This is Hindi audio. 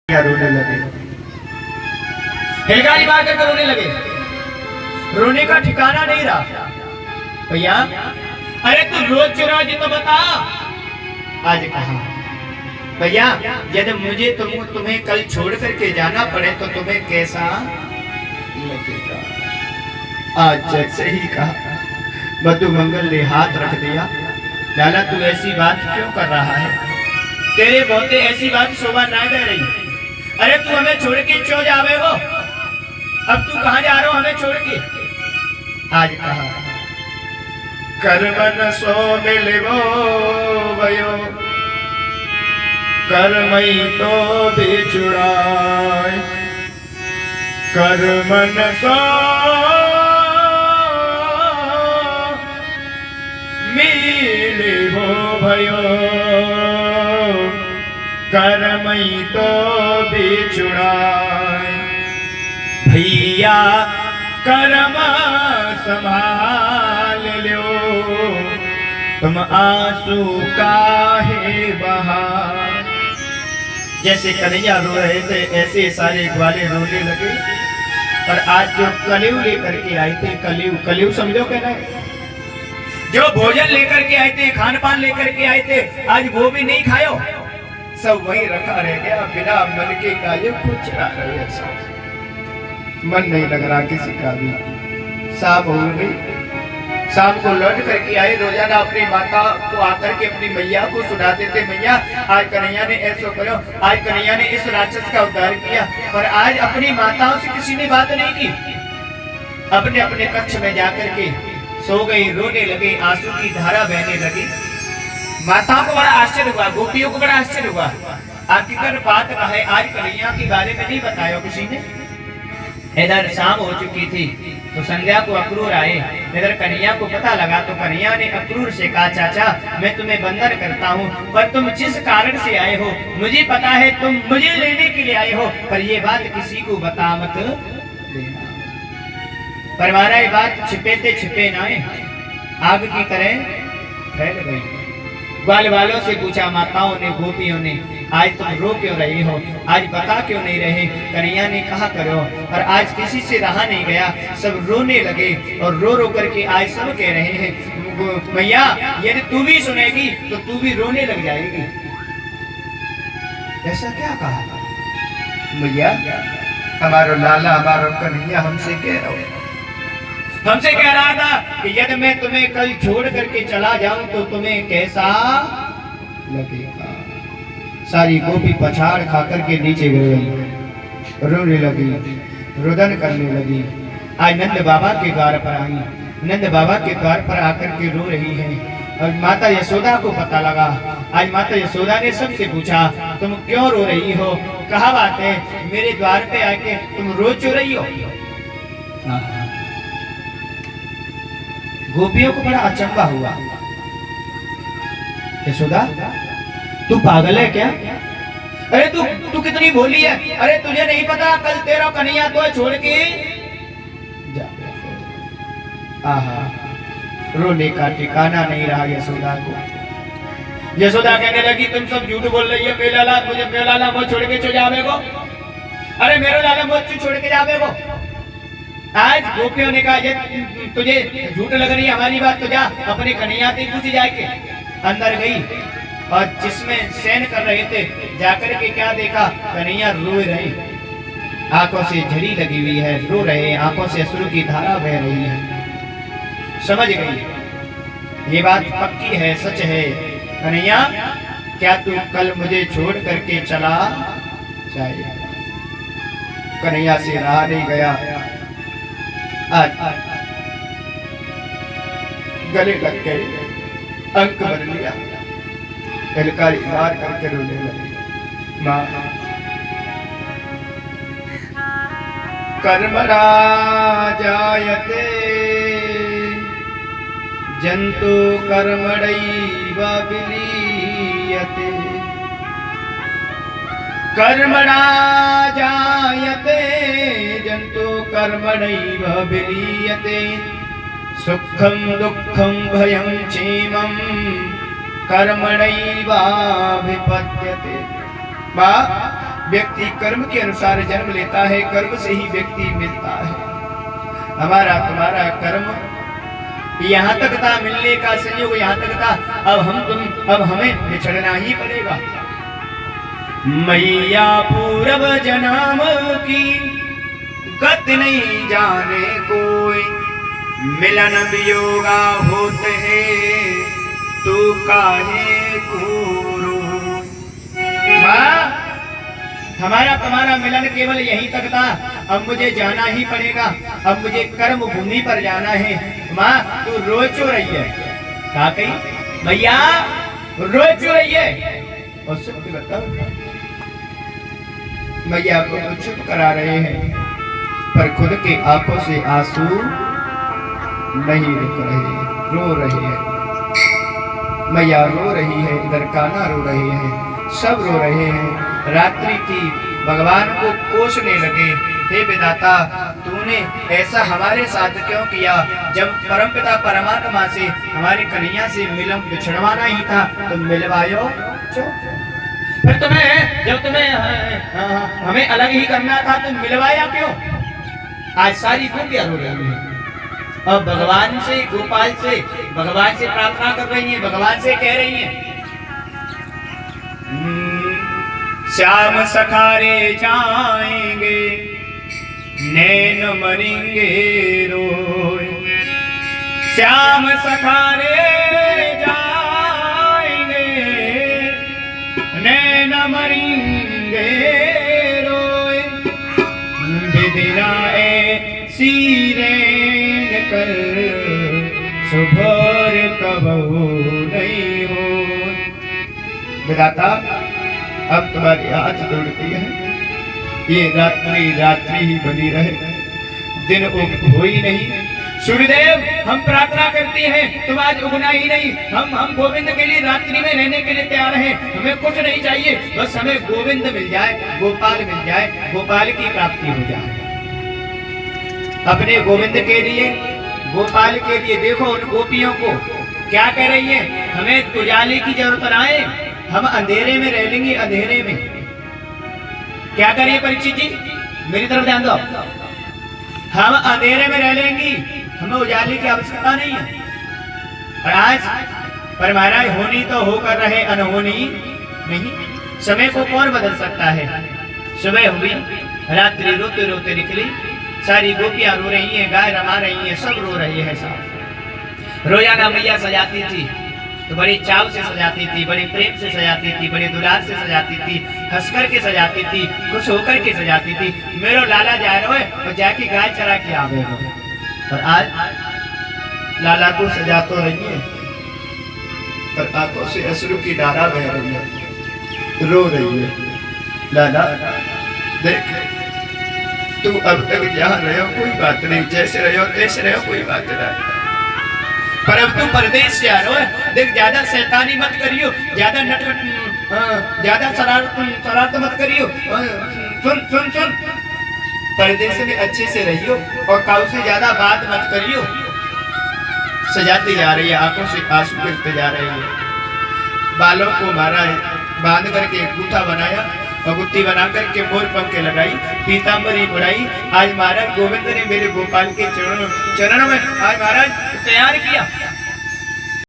रोने लगे, हिलकारी मार करके रोने लगे। रोने का ठिकाना नहीं रहा। भैया अरे तू रोज रोज तो बता, आज कहा भैया यदि मुझे तुम्हें कल छोड़ करके जाना पड़े तो तुम्हें कैसा लगेगा। आज जैसे ही कहा मधु मंगल ने हाथ रख दिया। लाला तू ऐसी बात क्यों कर रहा है, तेरे बहुते ऐसी बात शोभा ना दे रही। अरे तू हमें छोड़ के क्यों जावे हो, अब तू कहां जा रहे हो हमें छोड़ के। आज कहा कर्मन सो मिलवो भयो, कर्मई तो बिछुड़ाए। कर्मन सो मिलवो भयो, कर्मई तो बिछुड़ाए। भैया कर्म संभाल लो, तुम आंसू काहे बहा। जैसे कन्हैया रो रहे थे ऐसे सारे ग्वाले रोने लगे। और आज जो कलयुग लेकर के आए थे, कलयुग समझो क्या ना, जो भोजन लेकर के आए थे, खान पान लेकर के आए थे, आज वो भी नहीं खायो, सब वही रखा रह गया। बिना मन के गाये कुछ चला रहे हैं, मन नहीं लग रहा किसी का भी। शाम हो गई, शाम को लौट करके आए। रोजाना अपनी माता को आकर के अपनी मैया को सुनाते थे, मैया आज कन्हैया ने ऐसा करो, आज कन्हैया ने इस राक्षस का उद्धार किया। पर आज अपनी माताओं से किसी ने बात नहीं की, अपने अपने कक्ष में जाकर के सो गई, रोने लगे, आंसू की धारा बहने लगी। माताओं को बड़ा आश्चर्य हुआ, गोपियों को बड़ा आश्चर्य हुआ, आखिरकार बात क्या है। आज कन्हैया के बारे में नहीं बताया किसी ने। इधर शाम हो चुकी थी तो संध्या को अक्रूर आए। इधर कन्हैया को पता लगा तो कन्हैया ने अक्रूर से कहा, चाचा मैं तुम्हें वंदन करता हूँ, पर तुम जिस कारण से आए हो मुझे पता है, तुम मुझे लेने के लिए आए हो, पर ये बात किसी को बता मत देना। पर हमारा ये बात छिपे छिपे ना आग की तरह फैल गई। ग्वाल वालों से पूछा, माताओं ने, गोपियों ने, आज तुम रो क्यों रही हो, आज बता क्यों नहीं रहे। कन्हैया ने कहा करो, और आज किसी से रहा नहीं गया, सब रोने लगे। और रो रो करके आज सब कह रहे हैं, मैया यदि तू भी सुनेगी तो तू भी रोने लग जाएगी। ऐसा क्या कहा मैया, हमारा लाला हमारा कन्हैया हमसे कह रहा था कि यदि मैं तुम्हें कल छोड़ करके चला जाऊं तो तुम्हें कैसा लगेगा। सारी गोपी पछाड़ खा करके नीचे गिर गई, रोने लगी, रुदन करने लगी। आज नंद बाबा के द्वार पर आई, नंद बाबा के द्वार पर आकर के रो रही है। और माता यशोदा को पता लगा। आज माता यशोदा ने सबसे पूछा, तुम क्यों रो रही हो, कहा बात है, मेरे द्वार पे आके तुम रोज रो रही हो। गोपियों को बड़ा अचंभा हुआ, यशोदा तू पागल है क्या, अरे तू कितनी भोली है, अरे तुझे नहीं पता कल तेरा कन्हैया तो छोड़ के जा। आहा, रोने का ठिकाना नहीं रहा यशोदा को। यशोदा कहने लगी, तुम सब झूठ बोल रही है, मेरा लाला मुझे छोड़ के जावे गो, अरे मेरा लाला मुझे छोड़ के जावे गो। आज गोपियों ने कहा, ये तुझे झूठ लग रही है हमारी बात, तो जा अपने कन्हैया से पूछी जाके। अंदर गई और जिसमें शयन कर रहे थे जाकर के क्या देखा, कन्हैया रो रहे, आंखों से झड़ी लगी हुई है, रो रहे, आंखों से अश्रु की धारा बह रही है। समझ गई ये बात पक्की है, सच है। कन्हैया क्या तू कल मुझे छोड़ करके चला जाए। कन्हैया से रहा नहीं गया, आज गले लग गए, अंक भर लिया, हिलकारी मार करके रोने लगी। माँ कर्मणा जायते जंतु कर्मणैव विलीयते, कर्मणा जायते जंतु कर्मणैव विलीयते, सुखम दुखम भयं क्षेमं कर्मणैवाभिपद्यते। व्यक्ति कर्म के अनुसार जन्म लेता है, कर्म से ही व्यक्ति मिलता है। हमारा तुम्हारा कर्म यहाँ तक था, मिलने का संयोग यहाँ तक था, अब हमें बिछड़ना ही पड़ेगा। मैया पूरब जन्म की गत नहीं जाने कोई, मिलन वियोगा होते हैं तू काहे को। माँ, हमारा तुम्हारा मिलन केवल यहीं तक था, अब मुझे जाना ही पड़ेगा, अब मुझे कर्म भूमि पर जाना है। माँ तू रोज क्यों रही है? कहा कही भैया रोज क्यों रही है? और चुप बताओ, मैया को तो चुप करा रहे हैं, पर खुद के आंखों से आंसू नहीं रुक रहे, रो रही है। मैया रो रही है, इधर कान्हा रो रहे हैं, सब रो रहे हैं। रात्रि की भगवान को कोसने लगे, हे विधाता तूने ऐसा हमारे साथ क्यों किया? जब परमपिता परमात्मा से हमारे कन्हैया से मिलन बिछड़वाना ही था तो मिलवायो, फिर जब तुम्हें हमें अलग ही करना था तो मिलवाया क्यों? आज सारी गोपियां रो रही है और भगवान से, गोपाल से, भगवान से प्रार्थना कर रही है, भगवान से कह रही है श्याम सखारे जाएंगे नैन मरेंगे रोए, श्याम सखारे जाएंगे नैन मरेंगे रोए, बिदिना ऐसी रैन कर सुभोर कबहू नहीं हो। विधाता अब तुम्हारी हाथ जोड़ती है, ये रात्रि ही बनी रहे, दिन हो ही नहीं। सूर्यदेव हम प्रार्थना करते हैं तुम आज उगना ही नहीं, हम गोविंद के लिए रात्रि में रहने के लिए तैयार हैं, हमें कुछ नहीं चाहिए, बस हमें गोविंद मिल जाए, गोपाल मिल जाए, गोपाल की प्राप्ति हो जाए। अपने गोविंद के लिए, गोपाल के लिए देखो उन गोपियों को क्या कह रही है, हमें उजाले की जरूरत ना है, हम अंधेरे में रह लेंगे। अंधेरे में क्या करिए परीक्षित जी, मेरी तरफ ध्यान दो, हम अंधेरे में रह लेंगी, हमें उजाले की आवश्यकता नहीं है। और आज पर महाराज होनी तो होकर रहे, अनहोनी नहीं। समय को कौन बदल सकता है? सुबह हुई, रात्रि रोते रोते निकली, सारी गोपियां रो रही हैं, गाय रमा रही हैं, सब रो रही है। सब रोजाना मैया सजाती थी तो बड़ी चाव से सजाती थी, बड़े प्रेम से सजाती थी, बड़े दुलार से सजाती थी, हंस करके सजाती थी, खुश होकर के सजाती थी। मेरो लाला जा रहे हो और जाके गाय चरा के आ गए हो। और आज लाला को सजा तो रही है, पर आंखों से अश्रु की धारा बह रही है, रो रही है। लाला देख, तू अब तक जहाँ रहे हो कोई बात नहीं, जैसे रहे हो तैसे रहे हो कोई बात नहीं, पर अब तुम परदेश से आ रहे हो, देख ज्यादा शैतानी मत करियो, ज्यादा नटखट, ज्यादा शरारत मत करियो। सुन सुन सुन, परदेश में अच्छे से रहियो और काऊ से ज्यादा बात मत करियो। सजाती जा रही है, आंखों से आंसू गिरते जा रहे हैं। बालों को मारा है, बांध करके एक गूथा बनाया और गुत्ती बना करके मोर पंखे लगाई, पीताम्बरी बुलाई। आज महाराज गोविंद ने मेरे गोपाल के चरणों में आज महाराज तैयार किया।